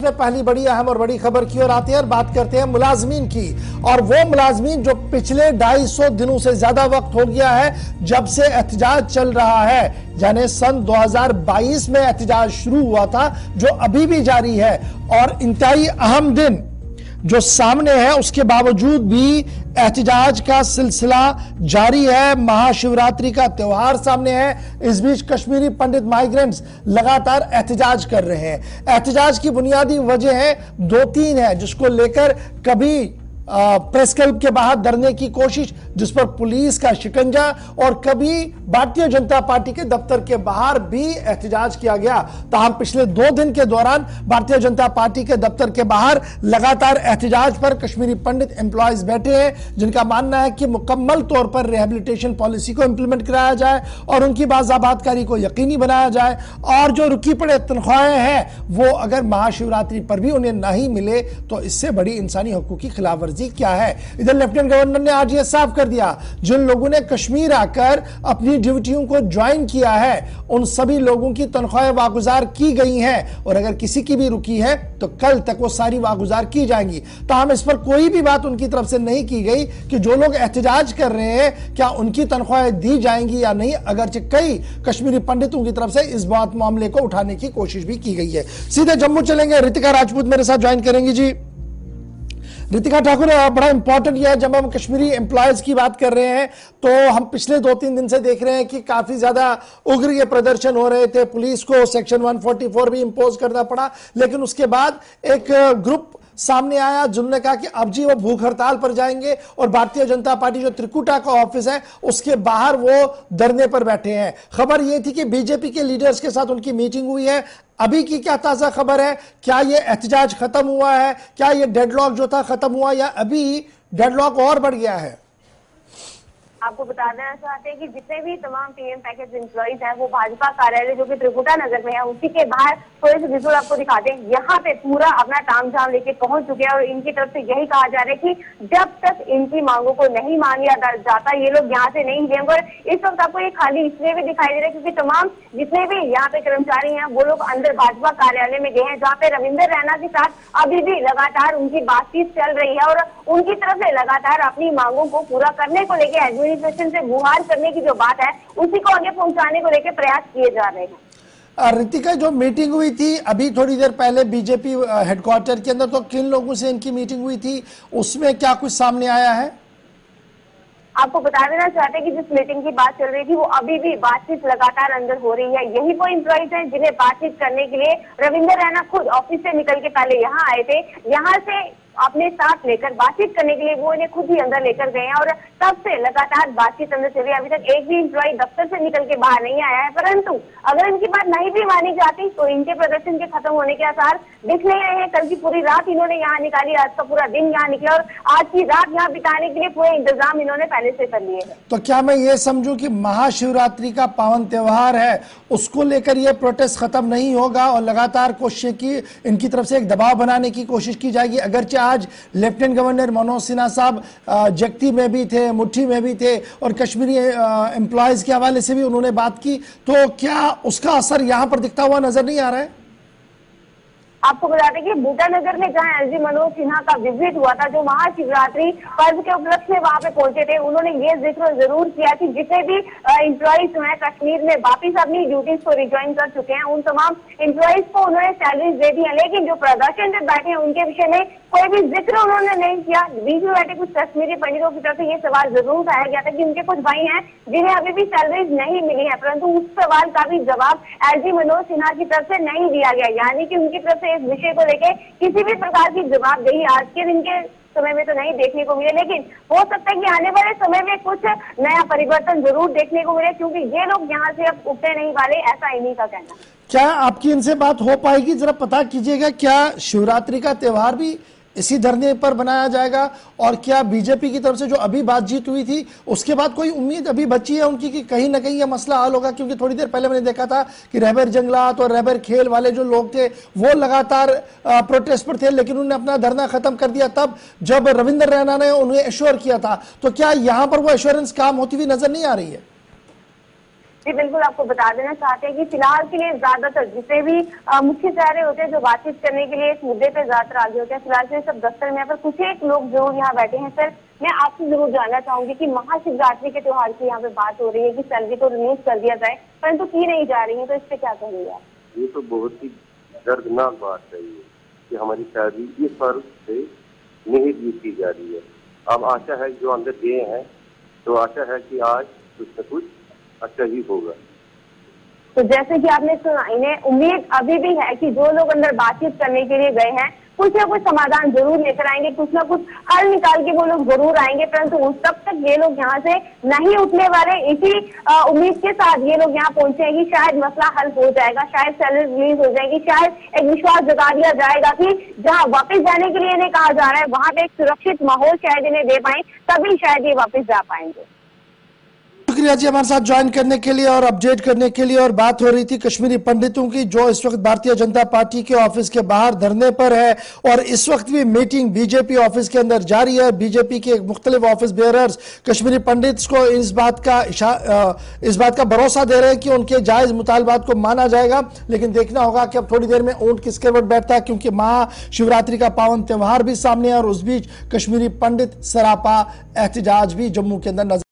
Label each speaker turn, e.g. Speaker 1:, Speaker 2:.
Speaker 1: में पहली बड़ी अहम और बड़ी खबर की ओर आते हैं और बात करते हैं मुलाजमीन की। और वो मुलाजमीन जो पिछले 250 दिनों से ज्यादा वक्त हो गया है जब से एहतजाज चल रहा है, यानी सन 2022 में एहतजाज शुरू हुआ था जो अभी भी जारी है, और इंतहाई अहम दिन जो सामने है उसके बावजूद भी एहतजाज का सिलसिला जारी है। महाशिवरात्रि का त्योहार सामने है, इस बीच कश्मीरी पंडित माइग्रेंट्स लगातार एहतजाज कर रहे हैं। एहतजाज की बुनियादी वजह है 2-3 है, जिसको लेकर कभी प्रेस क्लब के बाहर धरने की कोशिश जिस पर पुलिस का शिकंजा, और कभी भारतीय जनता पार्टी के दफ्तर के बाहर भी एहतजाज किया गया। ताहम पिछले 2 दिन के दौरान भारतीय जनता पार्टी के दफ्तर के बाहर लगातार एहतजाज पर कश्मीरी पंडित एम्प्लॉयज बैठे हैं, जिनका मानना है कि मुकम्मल तौर पर रिहेबिलिटेशन पॉलिसी को इंप्लीमेंट कराया जाए और उनकी बाज़ाबातकारी को यकीनी बनाया जाए, और जो रुकी पड़े तनख्वाहें हैं वो अगर महाशिवरात्रि पर भी उन्हें नहीं मिले तो इससे बड़ी इंसानी हकूक की खिलाफवर्जी क्या है। इधर लेफ्टिनेंट गवर्नर ने आज यह साफ कर दिया, जिन लोगों ने कश्मीर आकर अपनी ड्यूटियों को ज्वाइन किया है उन सभी लोगों की तनख्वाहें वागुजार की गई हैं, और अगर किसी की भी रुकी है तो कल तक वो सारी वागुजार की जाएंगी। ताहम इस पर कोई भी बात उनकी तरफ से नहीं की गई कि जो लोग एहतजाज कर रहे हैं क्या उनकी तनख्वाहें दी जाएंगी या नहीं, अगरचे कई कश्मीरी पंडितों की तरफ से इस बात मामले को उठाने की कोशिश भी की गई है। सीधे जम्मू चलेंगे, रितिका राजपूत मेरे साथ ज्वाइन करेंगी। जी रितिका ठाकुर, बड़ा इंपॉर्टेंट यह है, जब हम कश्मीरी एम्प्लॉयज की बात कर रहे हैं तो हम पिछले 2-3 दिन से देख रहे हैं कि काफी ज्यादा उग्र ये प्रदर्शन हो रहे थे, पुलिस को सेक्शन 144 भी इंपोज करना पड़ा, लेकिन उसके बाद एक ग्रुप सामने आया जिन्होंने कहा कि अब जी वो भूख हड़ताल पर जाएंगे, और भारतीय जनता पार्टी जो त्रिकुटा का ऑफिस है उसके बाहर वो धरने पर बैठे हैं। खबर ये थी कि बीजेपी के लीडर्स के साथ उनकी मीटिंग हुई है। अभी की क्या ताजा खबर है? क्या ये एहतजाज खत्म हुआ है? क्या ये डेडलॉक जो था खत्म हुआ, या अभी डेडलॉक और बढ़ गया है?
Speaker 2: आपको बता देना चाहते हैं कि जितने भी तमाम पीएम पैकेज एम्प्लॉइज हैं वो भाजपा कार्यालय जो कि त्रिकुटा नगर में है उसी के बाहर थोड़े से विजुअल आपको दिखाते हैं। यहाँ पे पूरा अपना तामझाम लेके पहुंच चुके हैं, और इनकी तरफ से यही कहा जा रहा है कि जब तक इनकी मांगों को नहीं मान लिया जाता ये लोग यहाँ से नहीं जाएंगे। और इस वक्त आपको ये खाली इसलिए भी दिखाई दे रहा है क्योंकि तमाम जितने भी यहाँ पे कर्मचारी हैं वो लोग अंदर भाजपा कार्यालय में गए हैं, जहाँ पे रविंदर रैना के साथ अभी भी लगातार उनकी बातचीत चल रही है, और उनकी तरफ से लगातार अपनी मांगों को पूरा करने को लेकर एडमिनिस्ट्रेशन से गुहार करने की जो बात है उसी को आगे पहुंचाने को लेकर प्रयास किए जा रहे हैं।
Speaker 1: रितिका, जो मीटिंग हुई थी अभी थोड़ी देर पहले बीजेपी हेडक्वार्टर के अंदर, तो किन लोगों से इनकी मीटिंग हुई थी, उसमें क्या कुछ सामने आया है?
Speaker 2: आपको बता देना चाहते हैं कि जिस मीटिंग की बात चल रही थी वो अभी भी बातचीत लगातार अंदर हो रही है। यही वो एम्प्लॉइज हैं जिन्हें बातचीत करने के लिए रविंदर रैना खुद ऑफिस से निकल के पहले यहाँ आए थे, यहाँ से अपने साथ लेकर बातचीत करने के लिए वो इन्हें खुद ही अंदर लेकर गए हैं, और तब से लगातार बातचीत अंदर चली। अभी तक एक भी एम्प्लॉय दफ्तर से निकल के बाहर नहीं आया है, परंतु अगर इनकी बात नहीं भी मानी जाती तो इनके प्रदर्शन के खत्म होने के आसार दिख नहीं रहे हैं। कल की पूरी रात इन्होंने यहाँ निकाली, आज का पूरा दिन यहाँ निकला, और आज की रात यहाँ बिताने के लिए पूरे इंतजाम इन्होंने पहले से कर लिए हैं।
Speaker 1: तो क्या मैं ये समझूं कि महाशिवरात्रि का पावन त्योहार है उसको लेकर ये प्रोटेस्ट खत्म नहीं होगा, और लगातार कोशिश की इनकी तरफ से एक दबाव बनाने की कोशिश की जाएगी? अगरचे आज लेफ्टिनेंट गवर्नर मनोज सिन्हा साहब जगती में भी थे, मुट्ठी में भी थे, और कश्मीरी एम्प्लॉयज के हवाले से भी उन्होंने बात की, तो क्या उसका असर यहां पर दिखता हुआ नजर नहीं आ रहा है?
Speaker 2: आपको बता दें कि बूटा नगर में जहां एलजी मनोज सिन्हा का विजिट हुआ था, जो महाशिवरात्रि पर्व के उपलक्ष्य में वहां पे पहुंचे थे, उन्होंने ये जिक्र जरूर किया कि जितने भी एम्प्लॉइज हैं कश्मीर में वापिस अपनी ड्यूटीज को रिज्वाइन कर चुके हैं, उन तमाम एम्प्लॉइज को उन्होंने सैलरीज दे दी है, लेकिन जो प्रदर्शन में बैठे हैं उनके विषय में कोई भी जिक्र उन्होंने नहीं किया। बीच में बैठे कुछ कश्मीरी पंडितों की तरफ से ये सवाल जरूर उठाया गया था कि उनके कुछ भाई हैं जिन्हें अभी भी सैलरीज नहीं मिली है, परंतु उस सवाल का भी जवाब एलजी मनोज सिन्हा की तरफ से नहीं दिया गया, यानी कि उनकी तरफ से इस विषय को लेकर किसी भी प्रकार की जवाबदेही आज के दिन के समय में तो नहीं देखने को मिले, लेकिन हो सकता है कि आने वाले समय में कुछ नया परिवर्तन जरूर देखने को मिले, क्योंकि ये लोग यहाँ से अब उठने नहीं वाले, ऐसा इन्हीं का कहना।
Speaker 1: क्या आपकी इनसे बात हो पाएगी? जरा पता कीजिएगा, क्या शिवरात्रि का त्योहार भी इसी धरने पर बनाया जाएगा, और क्या बीजेपी की तरफ से जो अभी बातचीत हुई थी उसके बाद कोई उम्मीद अभी बची है उनकी कि कहीं ना कहीं यह मसला हल होगा? क्योंकि थोड़ी देर पहले मैंने देखा था कि रहबर जंगलात और रहबर खेल वाले जो लोग थे वो लगातार प्रोटेस्ट पर थे, लेकिन उन्होंने अपना धरना खत्म कर दिया तब जब रविंदर रैना ने उन्हें एश्योर किया था। तो क्या यहाँ पर वो एश्योरेंस काम होती हुई नजर नहीं आ रही है?
Speaker 2: जी बिल्कुल, आपको बता देना चाहते हैं कि फिलहाल के लिए ज्यादातर जितने भी मुख्य चेहरे होते हैं जो बातचीत करने के लिए इस मुद्दे पे ज्यादातर आगे होते हैं, फिलहाल के लिए सब दफ्तर में है, पर कुछ एक लोग जरूर यहाँ बैठे हैं। सर, मैं आपसे जरूर जानना चाहूंगी कि महाशिवरात्रि के त्योहार की यहाँ पे बात हो रही है कि सैलरी को रिलीज कर दिया जाए, परंतु की नहीं जा रही है, तो इस पे क्या कहेंगे आप?
Speaker 3: ये तो बहुत ही दर्दनाक बात है ये कि हमारी सैलरी इस फर्ज से नहीं रिलीज की जा रही है। अब आशा है जो अंदर गए हैं, तो आशा है कि आज कुछ न कुछ अच्छा ही होगा।
Speaker 2: तो जैसे कि आपने सुना, इन्हें उम्मीद अभी भी है कि जो लोग अंदर बातचीत करने के लिए गए हैं कुछ ना कुछ समाधान जरूर लेकर आएंगे, कुछ ना कुछ हल निकाल के वो लोग जरूर आएंगे, परंतु उस तब तक ये लोग यहाँ से नहीं उठने वाले। इसी उम्मीद के साथ ये लोग यहाँ पहुंचे हैं कि शायद मसला हल हो जाएगा, शायद सैलरी रिलीज हो जाएगी, शायद एक विश्वास जगा दिया जाएगा कि जहाँ वापस जाने के लिए इन्हें कहा जा रहा है वहां पे एक सुरक्षित माहौल शायद इन्हें दे पाए, तभी शायद ये वापस जा पाएंगे।
Speaker 1: शुक्रिया जी हमारे साथ ज्वाइन करने के लिए और अपडेट करने के लिए। और बात हो रही थी कश्मीरी पंडितों की, जो इस वक्त भारतीय जनता पार्टी के ऑफिस के बाहर धरने पर है और इस वक्त भी मीटिंग बीजेपी ऑफिस के अंदर जारी है। बीजेपी के मुख्तलिफ ऑफिस बेयरर्स कश्मीरी पंडित्स को इस बात का भरोसा दे रहे हैं कि उनके जायज मुतालबात को माना जाएगा, लेकिन देखना होगा कि अब थोड़ी देर में ऊंट किस करवट बैठता है, क्योंकि महाशिवरात्रि का पावन त्योहार भी सामने है और उस बीच कश्मीरी पंडित सरापा एहतजाज भी जम्मू के अंदर नजर